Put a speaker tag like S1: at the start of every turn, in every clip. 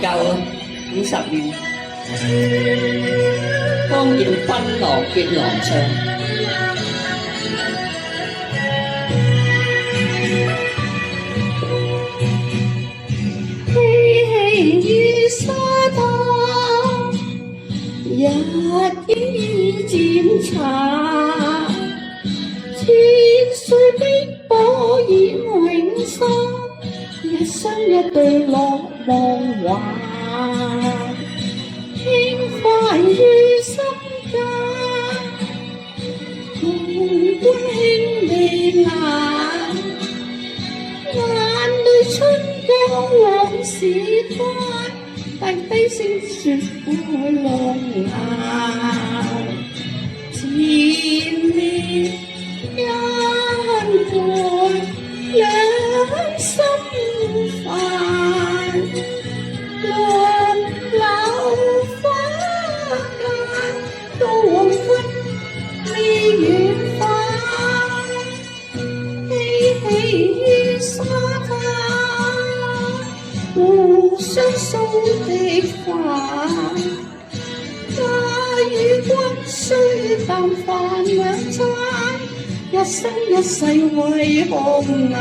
S1: 夠50年，當見檳榔結郎唱。
S2: 於沙灘，日依漸長，千歲碧波掩永生，一生一對樂夢幻，輕快於心間，紅觀輕眉眼，眼淚春光往事翻，低低聲説愛浪漫，前面因愛兩心煩，輪流花間到黃昏未遠返，嬉戲於沙灘。互相掃的飯，假與君雖淡飯兩餐，一生一世為紅顏。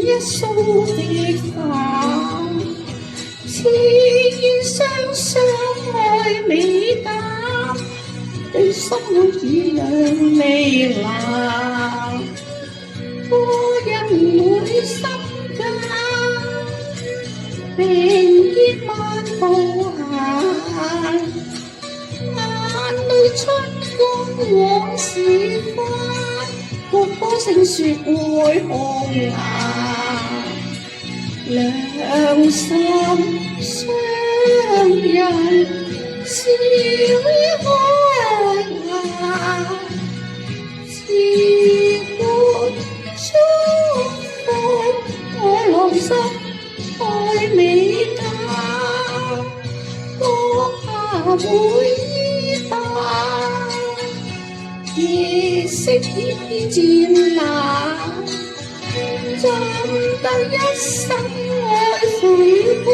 S2: 一梳的髮，似願雙雙愛美淡，對心裏只有微冷，多因每心間，並肩漫步行，眼淚春光往事翻，歌歌聲説愛紅顏。兩心相印，是愛顏，自古祝福愛郎心，愛美淡，歌下每衣帶，夜色依漸冷。怎得一生愛悔歸，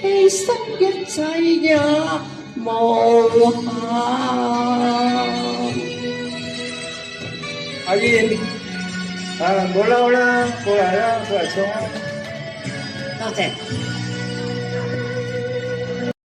S2: 犧牲一切也無限。
S3: 阿燕，唔好嬲啦，過嚟啦，過嚟唱啦。
S1: 多謝。